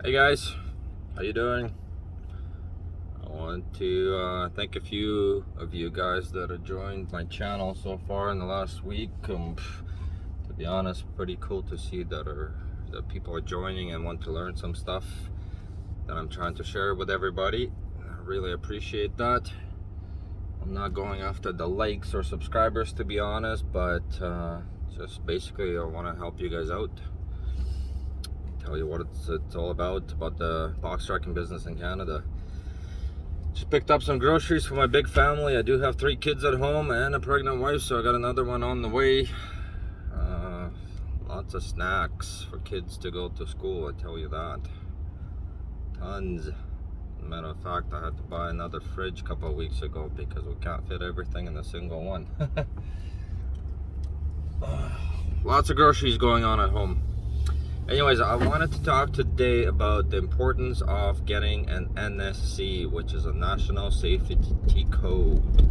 Hey guys, how you doing? I want to thank a few of you guys that have joined my channel so far in the last week. To be honest, pretty cool to see that people are joining and want to learn some stuff that I'm trying to share with everybody. I really appreciate that. I'm not going after the likes or subscribers, to be honest, but just basically I want to help you guys out. Tell you what it's all about the box trucking business in Canada. Just picked up some groceries for my big family. I do have 3 kids at home and a pregnant wife, so I got another one on the way. Lots of snacks for kids to go to school, I tell you that. Tons. Matter of fact, I had to buy another fridge a couple of weeks ago because we can't fit everything in a single one. Lots of groceries going on at home. Anyways, I wanted to talk today about the importance of getting an NSC, which is a National Safety Code.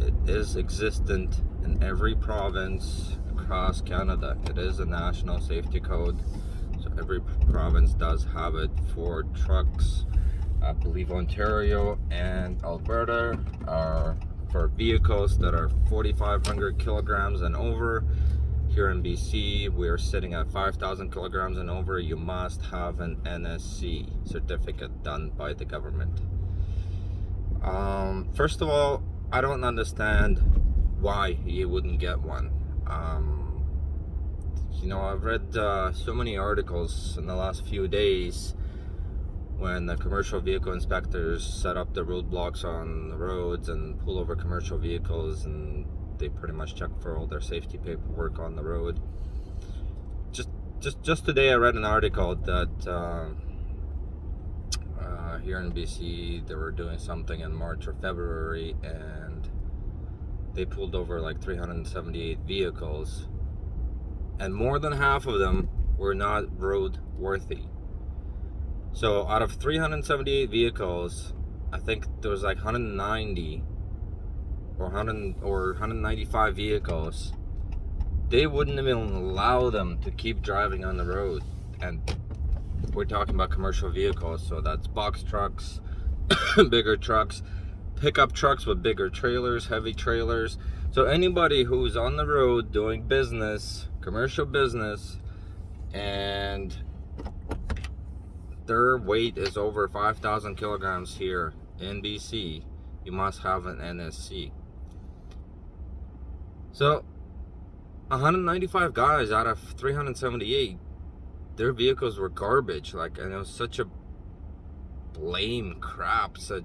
It is existent in every province across Canada. It is a National Safety Code, so every province does have it. For trucks, I believe Ontario and Alberta are for vehicles that are 4,500 kilograms and over. Here in BC, we are sitting at 5,000 kilograms and over. You must have an NSC certificate done by the government. First of all, I don't understand why you wouldn't get one. I've read so many articles in the last few days when the commercial vehicle inspectors set up the roadblocks on the roads and pull over commercial vehicles, and they pretty much check for all their safety paperwork on the road. Just today I read an article that here in BC they were doing something in March or February, and they pulled over like 378 vehicles, and more than half of them were not road worthy. So out of 378 vehicles, I think there was like 190 or 195 vehicles, they wouldn't even allow them to keep driving on the road. And we're talking about commercial vehicles, so that's box trucks, bigger trucks, pickup trucks with bigger trailers, heavy trailers. So anybody who's on the road doing business, commercial business, and their weight is over 5,000 kilograms here in BC, you must have an NSC. So 195 guys out of 378, their vehicles were garbage. And it was such a lame crap. So,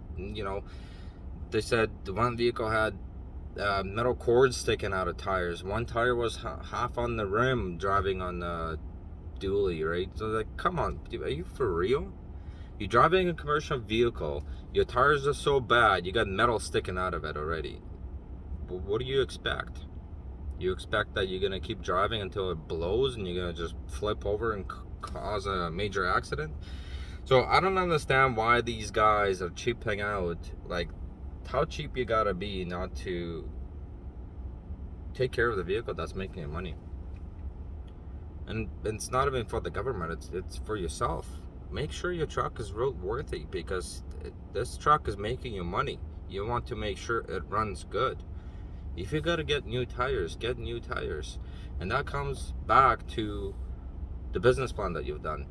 they said the one vehicle had metal cords sticking out of tires. One tire was half on the rim driving on the dually, right? So come on, are you for real? You're driving a commercial vehicle, your tires are so bad, you got metal sticking out of it already. What do you expect? You expect that you're gonna keep driving until it blows and you're gonna just flip over and cause a major accident? So I don't understand why these guys are cheaping out. Like, how cheap you gotta be not to take care of the vehicle that's making you money. And it's not even for the government, it's for yourself. Make sure your truck is road worthy, because this truck is making you money. You want to make sure it runs good. If you gotta get new tires, get new tires. And that comes back to the business plan that you've done.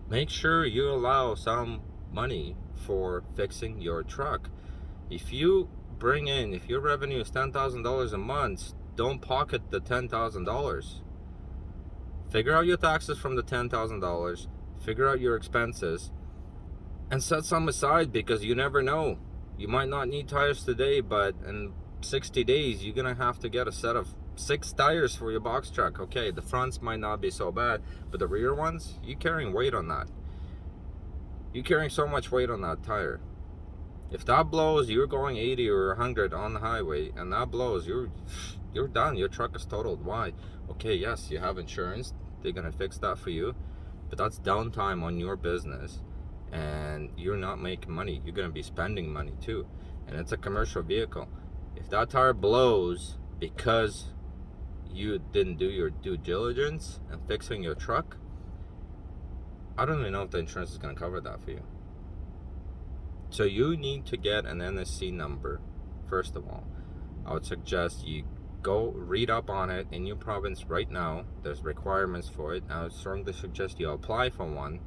Make sure you allow some money for fixing your truck. If your revenue is $10,000 a month, don't pocket the $10,000. Figure out your taxes from the $10,000, figure out your expenses, and set some aside, because you never know. You might not need tires today, but in 60 days, you're gonna have to get a set of 6 tires for your box truck. Okay, the fronts might not be so bad, but the rear ones, you're carrying weight on that. You're carrying so much weight on that tire. If that blows, you're going 80 or 100 on the highway, and that blows, you're done. Your truck is totaled. Why? Okay, yes, you have insurance. They're gonna fix that for you, but that's downtime on your business, and you're not making money. You're gonna be spending money too, and it's a commercial vehicle. If that tire blows because you didn't do your due diligence in fixing your truck, I don't even know if the insurance is going to cover that for you. So you need to get an NSC number, first of all. I would suggest you go read up on it in your province right now. There's requirements for it. I would strongly suggest you apply for one.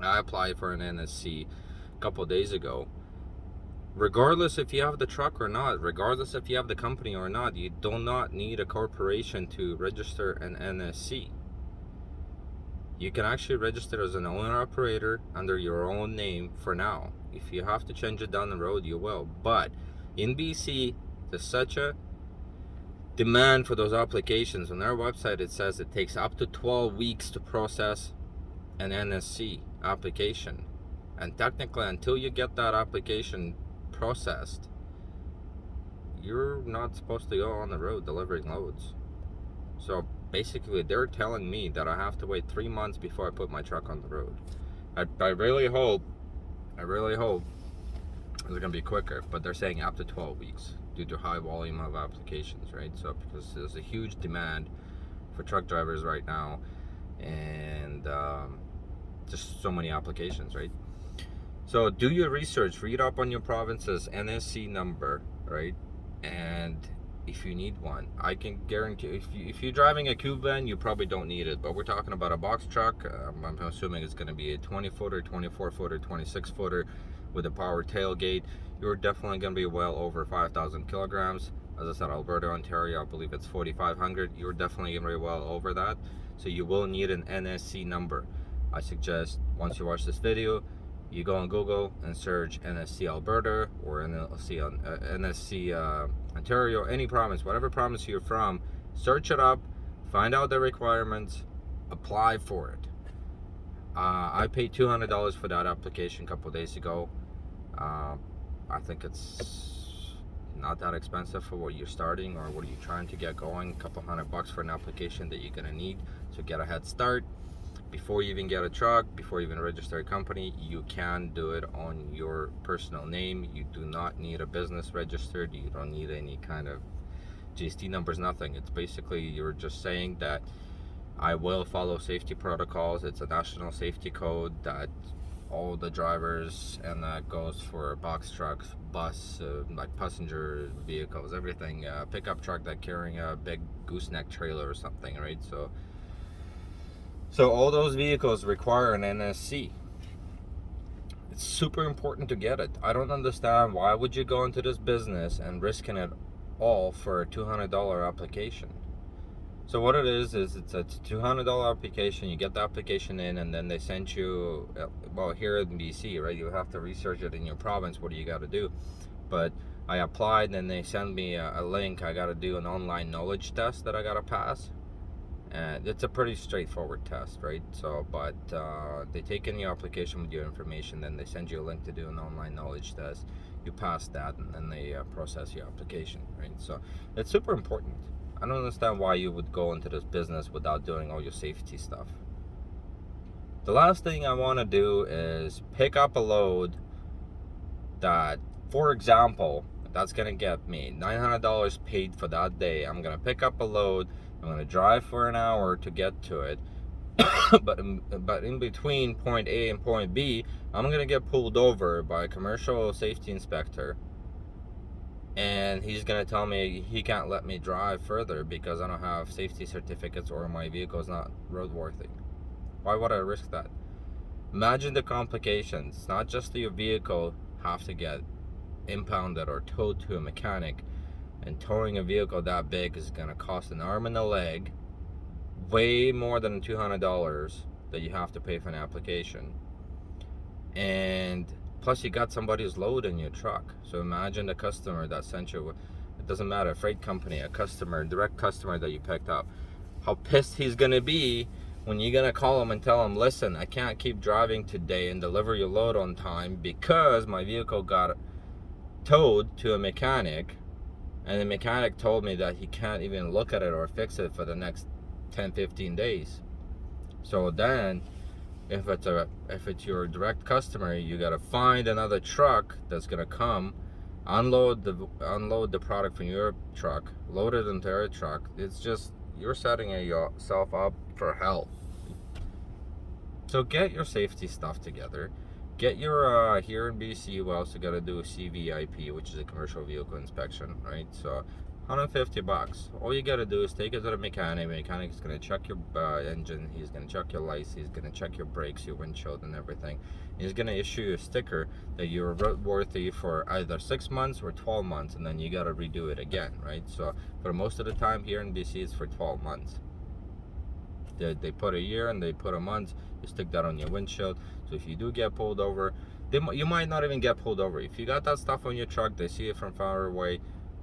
I applied for an NSC a couple days ago. Regardless if you have the truck or not, regardless if you have the company or not, you do not need a corporation to register an NSC. You can actually register as an owner operator under your own name for now. If you have to change it down the road, you will. But in BC, there's such a demand for those applications. On their website, it says it takes up to 12 weeks to process an NSC application. And technically, until you get that application processed, you're not supposed to go on the road delivering loads. So basically, they're telling me that I have to wait 3 months before I put my truck on the road. I really hope it's gonna be quicker, but they're saying up to 12 weeks due to high volume of applications, right? So because there's a huge demand for truck drivers right now, and just so many applications, right? So do your research, read up on your province's NSC number, right? And if you need one, I can guarantee if you're driving a cube van, you probably don't need it. But we're talking about a box truck. I'm assuming it's going to be a 20-footer, 24-footer, 26-footer with a power tailgate. You're definitely going to be well over 5,000 kilograms. As I said, Alberta, Ontario, I believe it's 4,500. You're definitely going to be well over that. So you will need an NSC number. I suggest once you watch this video, you go on Google and search NSC Alberta or NSC Ontario, any province, whatever province you're from, search it up, find out the requirements, apply for it. I paid $200 for that application a couple of days ago. I think it's not that expensive for what you're starting or what you're trying to get going. A couple $100 for an application that you're gonna need to get a head start. Before you even get a truck, before you even register a company, you can do it on your personal name. You do not need a business registered. You don't need any kind of GST numbers, nothing. It's basically you're just saying that I will follow safety protocols. It's a national safety code that all the drivers, and that goes for box trucks, bus, like passenger vehicles, everything, pickup truck that carrying a big gooseneck trailer or something, right? So all those vehicles require an NSC. It's super important to get it. I don't understand why would you go into this business and risking it all for a $200 application. So what it is it's a $200 application. You get the application in, and then they send you, well, here in BC, right, you have to research it in your province. What do you got to do? But I applied, and they send me a link. I got to do an online knowledge test that I got to pass. And it's a pretty straightforward test, right? So, but they take in your application with your information, then they send you a link to do an online knowledge test. You pass that, and then they process your application, right? So it's super important. I don't understand why you would go into this business without doing all your safety stuff. The last thing I want to do is pick up a load that, for example, that's going to get me $900 paid for that day. I'm going to pick up a load. I'm going to drive for an hour to get to it. but in between point A and point B, I'm going to get pulled over by a commercial safety inspector. And he's going to tell me he can't let me drive further because I don't have safety certificates or my vehicle is not roadworthy. Why would I risk that? Imagine the complications. Not just your vehicle have to get impounded or towed to a mechanic, and towing a vehicle that big is going to cost an arm and a leg, way more than $200 that you have to pay for an application. And plus you got somebody's load in your truck. So imagine the customer that sent you, it doesn't matter, freight company, a customer, direct customer that you picked up, how pissed he's going to be when you're going to call him and tell him, listen, I can't keep driving today and deliver your load on time because my vehicle got towed to a mechanic, and the mechanic told me that he can't even look at it or fix it for the next 10-15 days. So then if it's your direct customer, you got to find another truck that's going to come, unload the product from your truck, load it into their truck. It's just, you're setting yourself up for hell. So get your safety stuff together. Get your, here in BC, you also got to do a CVIP, which is a commercial vehicle inspection, right? So $150. All you got to do is take it to the mechanic. The mechanic is going to check your engine. He's going to check your lights. He's going to check your brakes, your windshield, and everything. He's going to issue you a sticker that you're roadworthy for either 6 months or 12 months, and then you got to redo it again, right? So for most of the time here in BC, it's for 12 months. They put a year and they put a month. You stick that on your windshield. So if you do get pulled over, you might not even get pulled over. If you got that stuff on your truck, they see it from far away,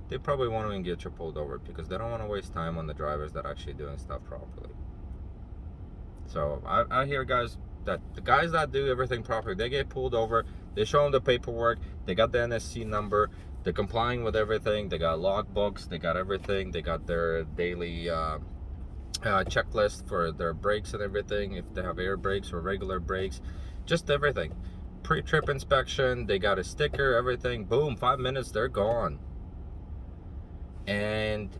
they probably won't even get you pulled over because they don't want to waste time on the drivers that are actually doing stuff properly. So I hear guys that the guys that do everything properly, they get pulled over. They show them the paperwork. They got the NSC number. They're complying with everything. They got logbooks. They got everything. They got their daily checklist for their brakes and everything, if they have air brakes or regular brakes, just everything. Pre-trip inspection, they got a sticker, everything. Boom, 5 minutes, they're gone. And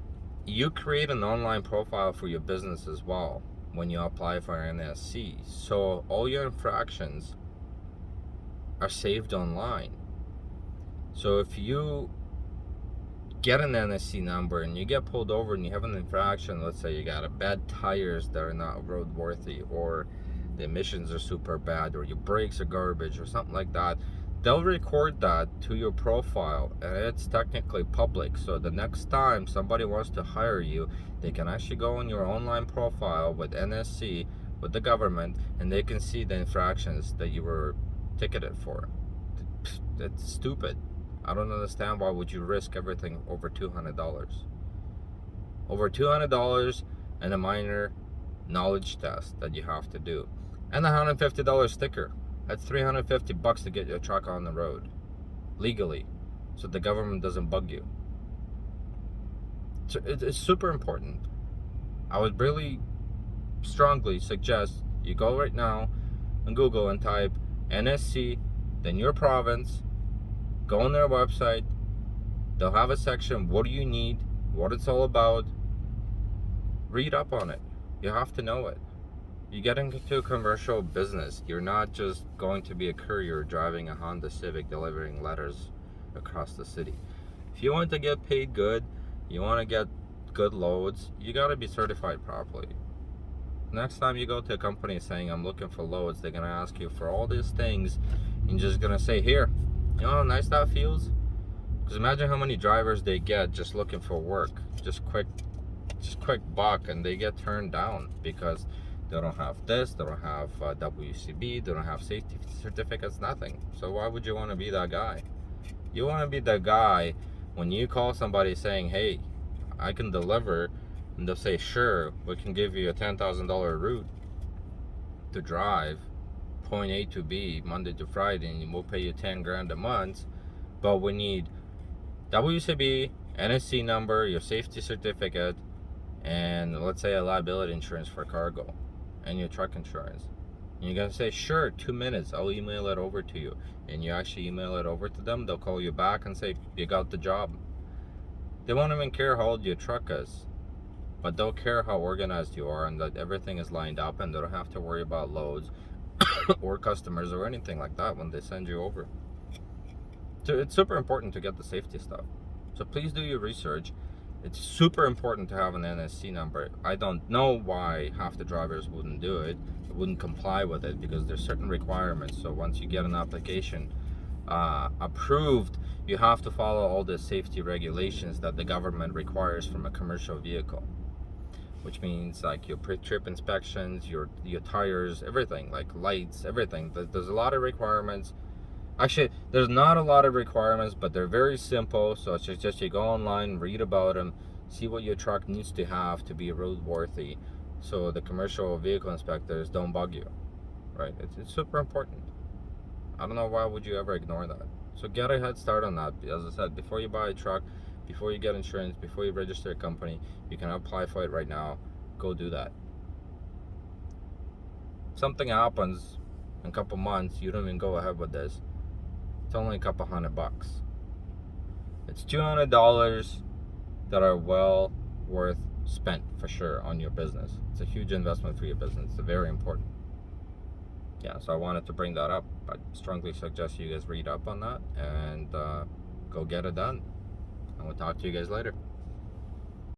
you create an online profile for your business as well when you apply for NSC. So all your infractions are saved online. So if you get an NSC number and you get pulled over and you have an infraction, let's say you got a bad tires that are not roadworthy, or the emissions are super bad, or your brakes are garbage or something like that, they'll record that to your profile and it's technically public. So the next time somebody wants to hire you, they can actually go on your online profile with NSC, with the government, and they can see the infractions that you were ticketed for. That's stupid. I don't understand why would you risk everything over $200. Over $200 and a minor knowledge test that you have to do. And a $150 sticker. That's $350 to get your truck on the road legally, so the government doesn't bug you. So it's super important. I would really strongly suggest you go right now and Google and type NSC, then your province. Go on their website. They'll have a section, what do you need, what it's all about. Read up on it. You have to know it. You get into a commercial business. You're not just going to be a courier driving a Honda Civic delivering letters across the city. If you want to get paid good, you want to get good loads, you got to be certified properly. Next time you go to a company saying I'm looking for loads, they're going to ask you for all these things, and you're just going to say, here. You know how nice that feels? Because imagine how many drivers they get just looking for work, just quick buck, and they get turned down because they don't have this, they don't have WCB, they don't have safety certificates, nothing. So why would you want to be that guy? You want to be the guy when you call somebody saying, hey, I can deliver, and they'll say, sure, we can give you a $10,000 route to drive point A to B Monday to Friday, and we'll pay you 10 grand a month, but we need WCB, NSC number, your safety certificate, and let's say a liability insurance for cargo, and your truck insurance. And you're gonna say, sure, 2 minutes, I'll email it over to you. And you actually email it over to them, they'll call you back and say, you got the job. They won't even care how old your truck is, but they'll care how organized you are and that everything is lined up, and they don't have to worry about loads or customers or anything like that when they send you over. So it's super important to get the safety stuff. So please do your research. It's super important to have an NSC number. I don't know why half the drivers wouldn't do it, wouldn't comply with it, because there's certain requirements. So once you get an application approved, you have to follow all the safety regulations that the government requires from a commercial vehicle, which means like your pre-trip inspections, your tires, everything, like lights, everything. There's a lot of requirements. Actually, there's not a lot of requirements, but they're very simple. So it's just you go online, read about them, see what your truck needs to have to be roadworthy, so the commercial vehicle inspectors don't bug you, right? It's super important. I don't know why would you ever ignore that. So get a head start on that. As I said, before you buy a truck, before you get insurance, before you register a company, you can apply for it right now. Go do that. Something happens in a couple months, you don't even go ahead with this. It's only a couple $100. It's $200 that are well worth spent for sure on your business. It's a huge investment for your business. It's very important. yeah, so I wanted to bring that up. I strongly suggest you guys read up on that and go get it done. And we'll talk to you guys later.